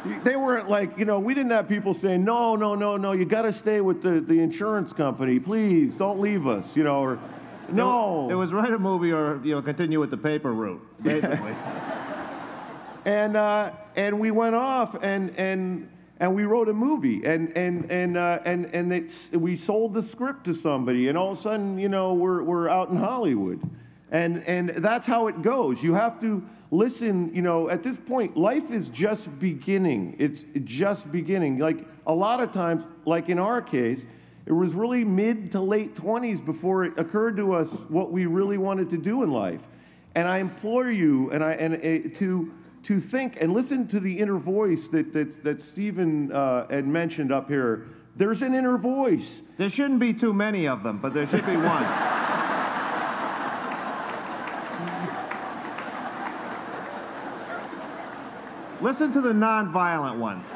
They weren't like, you know, we didn't have people saying, no, no, no, no, you got to stay with the insurance company. Please, don't leave us, you know, or no. It was write a movie or, you know, continue with the paper route, basically. And we went off and we wrote a movie and we sold the script to somebody, and all of a sudden, you know, we're out in Hollywood. And that's how it goes. You have to listen, you know, at this point, life is just beginning. It's just beginning. Like, a lot of times, like in our case, it was really mid to late 20s before it occurred to us what we really wanted to do in life. And I implore you to think and listen to the inner voice that Stephen had mentioned up here. There's an inner voice. There shouldn't be too many of them, but there should be one. Listen to the non-violent ones.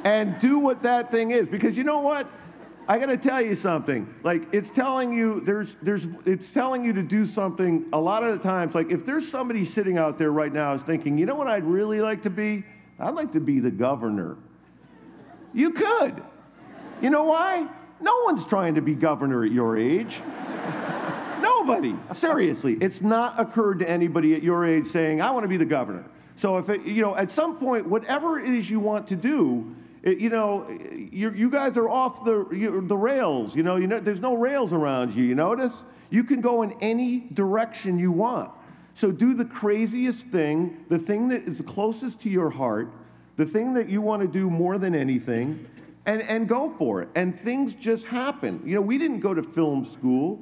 And do what that thing is, because you know what? I got to tell you something. Like, it's telling you it's telling you to do something a lot of the times. Like, if there's somebody sitting out there right now who's thinking, you know what I'd really like to be? I'd like to be the governor. You could. You know why? No one's trying to be governor at your age. Nobody. Seriously, it's not occurred to anybody at your age saying, I want to be the governor. So if it, you know, at some point, whatever it is you want to do, you know, you guys are off the rails. You know, there's no rails around you. You notice? You can go in any direction you want. So do the craziest thing, the thing that is closest to your heart, the thing that you want to do more than anything, and go for it. And things just happen. You know, we didn't go to film school.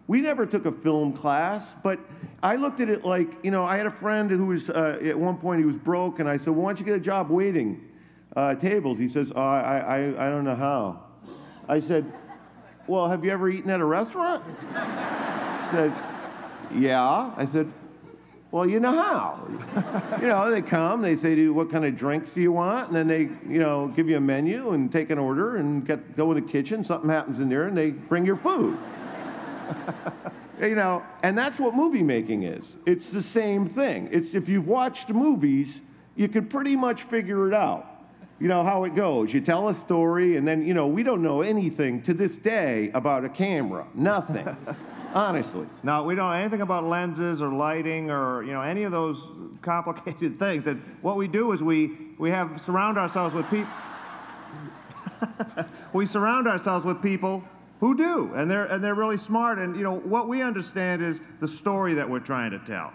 We never took a film class, but I looked at it like, you know, I had a friend who was, at one point he was broke, and I said, well, why don't you get a job waiting tables? He says, oh, I don't know how. I said, well, have you ever eaten at a restaurant? He said, yeah. I said, well, you know how. You know, they come, they say to you, what kind of drinks do you want? And then they, you know, give you a menu and take an order and go in the kitchen, something happens in there, and they bring your food. You know, and that's what movie making is. It's the same thing. It's, if you've watched movies, you can pretty much figure it out. You know how it goes. You tell a story, and then, you know, we don't know anything to this day about a camera. Nothing. Honestly. No, we don't know anything about lenses or lighting or, you know, any of those complicated things. And what we do is we surround ourselves with people. We surround ourselves with people who do, and they're really smart. And, you know, what we understand is the story that we're trying to tell.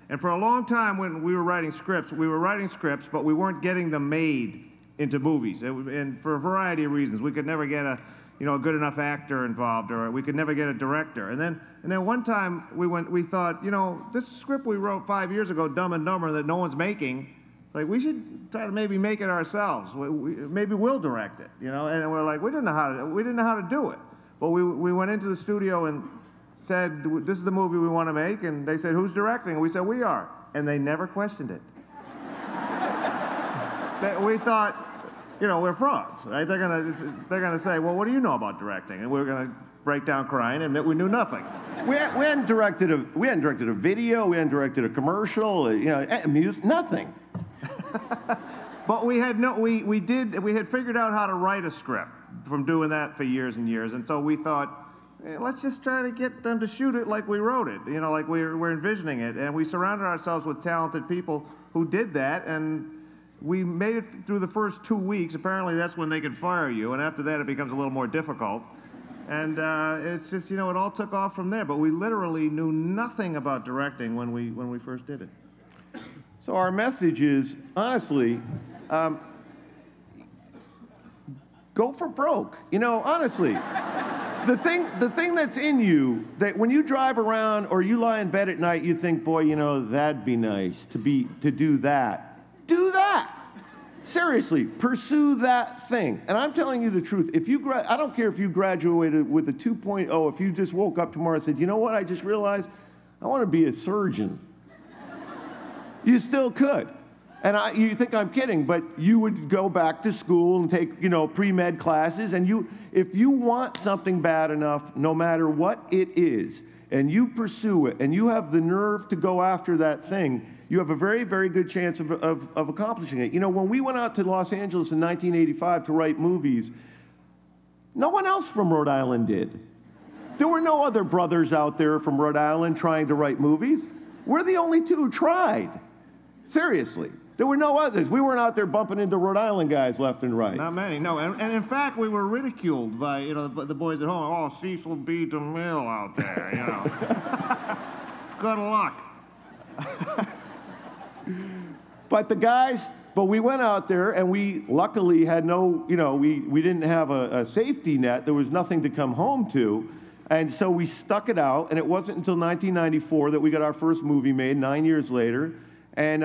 And for a long time, when we were writing scripts, but we weren't getting them made into movies. And for a variety of reasons, we could never get a good enough actor involved, or we could never get a director. And then one time we thought, you know, this script we wrote 5 years ago, Dumb and Dumber, that no one's making. It's like, we should try to maybe make it ourselves. Maybe we'll direct it, you know. And we're like, we didn't know how to do it. But we went into the studio and said, this is the movie we want to make, and they said, who's directing? And we said, we are. And they never questioned it. We thought, you know, we're frauds, right? They're gonna say, well, what do you know about directing? And we're gonna break down crying and admit we knew nothing. We hadn't directed a video, we hadn't directed a commercial, you know, music, nothing. But we had figured out how to write a script from doing that for years and years, and so we thought, hey, let's just try to get them to shoot it like we wrote it, you know, like we're envisioning it. And we surrounded ourselves with talented people who did that, and we made it through the first 2 weeks. Apparently that's when they could fire you, and after that it becomes a little more difficult. And it's just, you know, it all took off from there. But we literally knew nothing about directing when we first did it. So our message is, honestly, go for broke. You know, honestly. The thing that's in you, that when you drive around or you lie in bed at night, you think, boy, you know, that'd be nice to do that. Do that. Seriously, pursue that thing. And I'm telling you the truth. I don't care if you graduated with a 2.0, if you just woke up tomorrow and said, you know what, I just realized I want to be a surgeon. You still could. And you think I'm kidding, but you would go back to school and take, you know, pre-med classes, and if you want something bad enough, no matter what it is, and you pursue it, and you have the nerve to go after that thing, you have a very, very good chance of accomplishing it. You know, when we went out to Los Angeles in 1985 to write movies, no one else from Rhode Island did. There were no other brothers out there from Rhode Island trying to write movies. We're the only two who tried. Seriously. There were no others. We weren't out there bumping into Rhode Island guys left and right. Not many, no. And in fact, we were ridiculed by, you know, the boys at home. Oh, Cecil B. DeMille out there, you know. Good luck. But we went out there, and we luckily had no, you know, we didn't have a safety net. There was nothing to come home to. And so we stuck it out, and it wasn't until 1994 that we got our first movie made, 9 years later. And,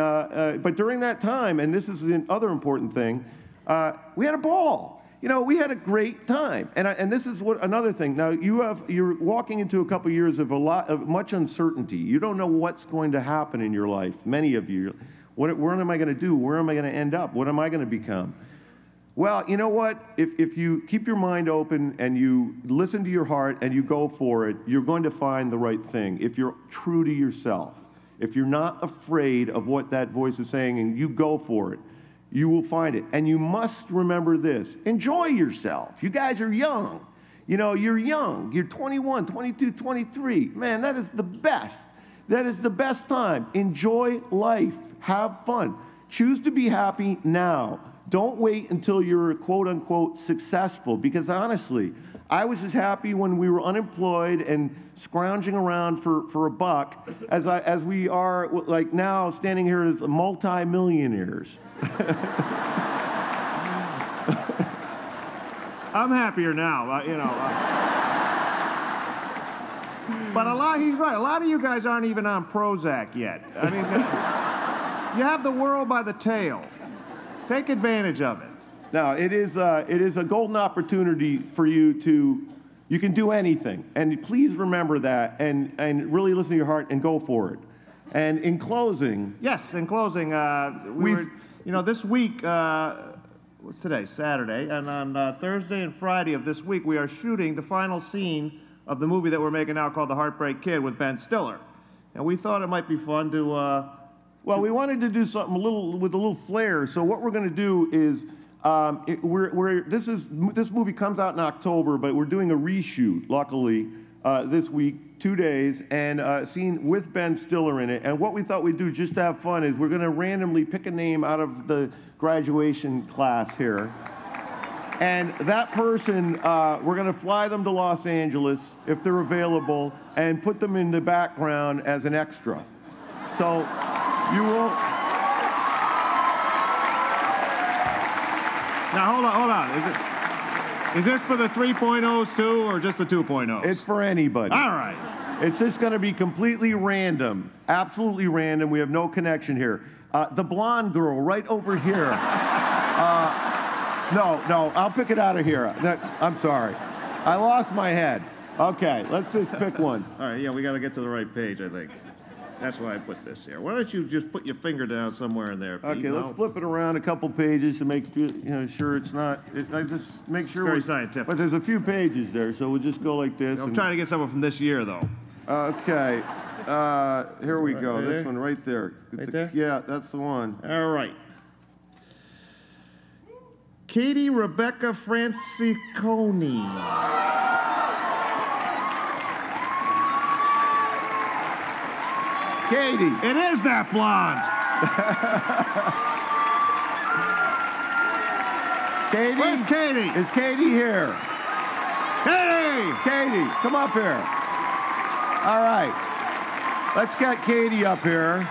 but during that time, and this is the other important thing, we had a ball. You know, we had a great time. And this is another thing. Now, you're walking into a couple years of much uncertainty. You don't know what's going to happen in your life, many of you. Where am I going to do? Where am I going to end up? What am I going to become? Well, you know what? If you keep your mind open and you listen to your heart and you go for it, you're going to find the right thing. If you're true to yourself, if you're not afraid of what that voice is saying and you go for it, you will find it. And you must remember this. Enjoy yourself. You guys are young. You know, you're young. You're 21, 22, 23. Man, that is the best. That is the best time. Enjoy life. Have fun. Choose to be happy now. Don't wait until you're quote-unquote successful, because honestly, I was as happy when we were unemployed and scrounging around for a buck as we are like now standing here as multi-millionaires. I'm happier now, you know. But he's right, a lot of you guys aren't even on Prozac yet. I mean, you have the world by the tail. Take advantage of it. Now, it is a golden opportunity for you you can do anything. And please remember that and really listen to your heart and go for it. And in closing... Yes, in closing, you know, this week, what's today? Saturday. And on Thursday and Friday of this week, we are shooting the final scene of the movie that we're making now called The Heartbreak Kid with Ben Stiller. And we thought it might be fun to... Well, we wanted to do something with a little flair. So what we're going to do is, this movie comes out in October, but we're doing a reshoot, luckily, this week, 2 days, and a scene with Ben Stiller in it. And what we thought we'd do just to have fun is we're going to randomly pick a name out of the graduation class here. And that person, we're going to fly them to Los Angeles, if they're available, and put them in the background as an extra. So... You will. Now, hold on. Is this for the 3.0s too, or just the 2.0s? It's for anybody. All right. It's just going to be completely random. Absolutely random. We have no connection here. The blonde girl right over here. No, I'll pick it out of here. I'm sorry. I lost my head. Okay, let's just pick one. All right, yeah, we got to get to the right page, I think. That's why I put this here. Why don't you just put your finger down somewhere in there, Pete? Okay, let's flip it around a couple pages to make sure it's not. I just make sure. It's very scientific. But there's a few pages there, so we'll just go like this. I'm trying to get someone from this year, though. Okay, here we go. Right this there? one right there. Right there? Yeah, that's the one. All right. Katie Rebecca Franciconi. Katie. It is that blonde. Katie? Where's Katie? Is Katie here? Katie! Katie, come up here. All right. Let's get Katie up here.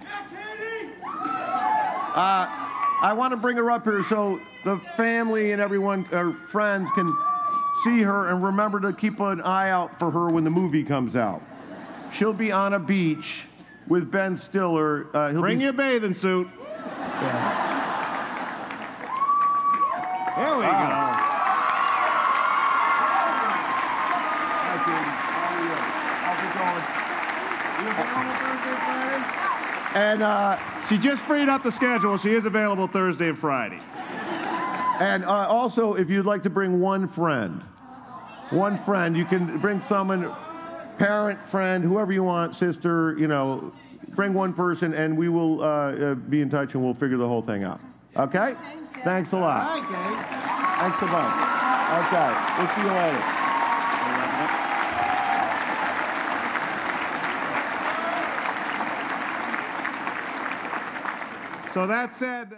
Yeah, Katie! I want to bring her up here so the family and everyone, her friends, can see her and remember to keep an eye out for her when the movie comes out. She'll be on a beach with Ben Stiller. Bring your bathing suit. Yeah. There we go. And she just freed up the schedule. She is available Thursday and Friday. And also, if you'd like to bring one friend, you can bring someone, parent, friend, whoever you want, sister, you know, bring one person, and we will be in touch, and we'll figure the whole thing out. Okay? Thanks a lot. Hi, Gabe. Thanks a bunch. Okay, we'll see you later. So that said...